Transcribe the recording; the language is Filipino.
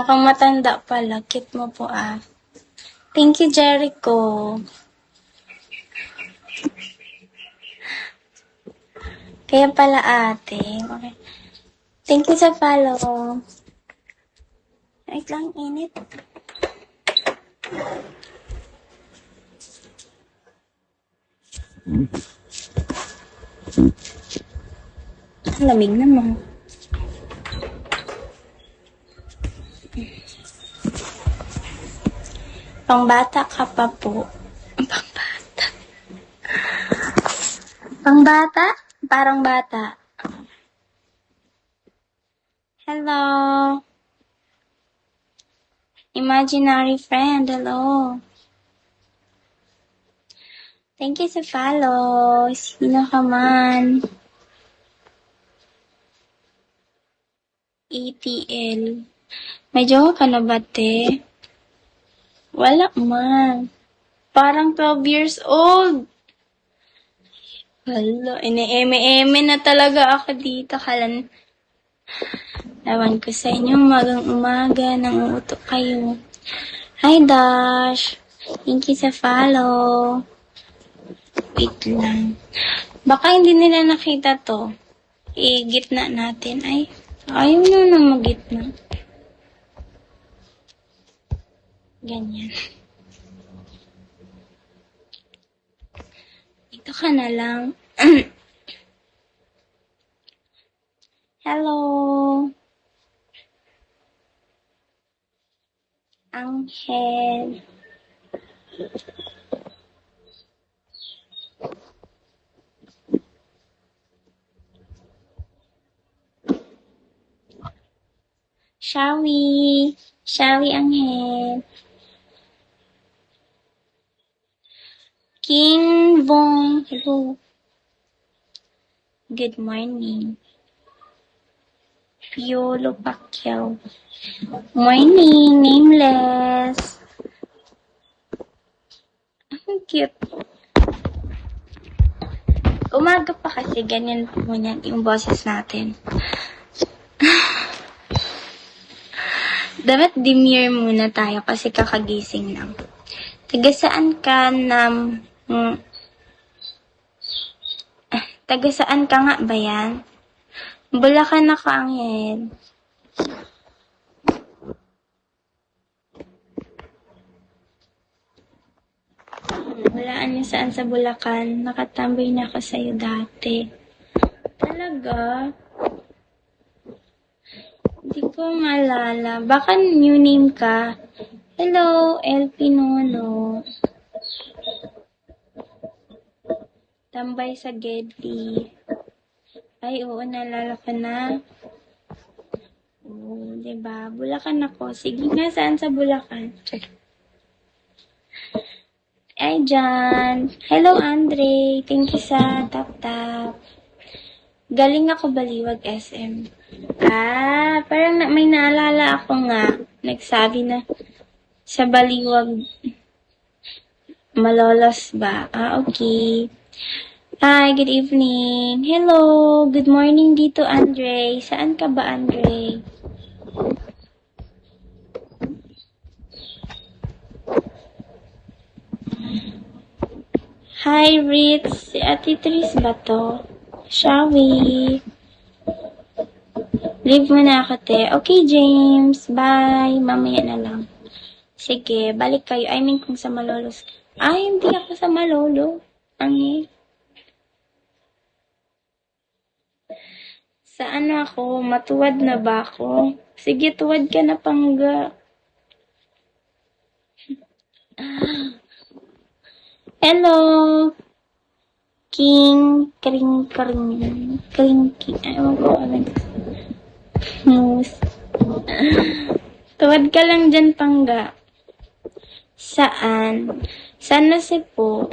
Mukhang matanda pala. Cute mo po ah. Thank you, Jericho. Kaya pala ate. Okay. Thank you sa follow. Wait lang, init. Lamig naman. Pangbata ka pa po. Pangbata. Pangbata? Parang bata. Hello. Imaginary friend, hello. Thank you sa follow. Sino ka man? ETL. May jowa ka na ba, te? Wala man. Parang 12 years old. Hala, ine-eme-eme na talaga ako dito. Kalan. Lawan ko sa inyo, umagang-umaga, nanguuto kayo. Hi, Dash. Thank you sa follow. Wait lang. Baka hindi nila nakita to. I-gitna natin. Ay, ayaw na mag-gitna. Ganyan. Ito ka na lang. Hello. Angel. Shawi. Shawi Angel. King Bong. Hello. Good morning. Piolo Pacquiao. Morning, nameless. Ang cute. Umaga pa kasi ganyan po niyan yung boses natin. Dapat demure muna tayo kasi kakagising lang. Taga saan ka taga saan ka nga ba yan? Bulacan ako, Angel. Walaan niyo saan sa Bulacan. Nakatambay na ako sa'yo dati. Talaga? Hindi ko maalala. Baka new name ka. Hello, El Pinono. Tambay sa Gedli. Ay, oo, naalala ko na. Oo, diba? Bulacan ako. Sige nga, saan sa Bulacan? Ay, Jan. Hello, Andre. Thank you sa tap-tap. Galing ako Baliwag SM. Ah, parang may naalala ako nga. Nagsabi na sa Baliwag Malolos ba? Ah, okay. Hi, good evening. Hello, good morning dito, Andre. Saan ka ba, Andre? Hi, Ritz. Si Ate Tris ba to? Shawi. Leave mo na ako, te. Okay, James. Bye. Mamaya na lang. Sige, balik kayo. I mean, kung sa Malolos. Ay, hindi ako sa Malolo. Angin. Sa ano ako? Matuwad na ba ako? Sige, tuwad ka na, Pangga. Hello. King. Kring. Ewan ko. Moose. Tuwad ka lang dyan, Pangga. Saan? Saan na si po?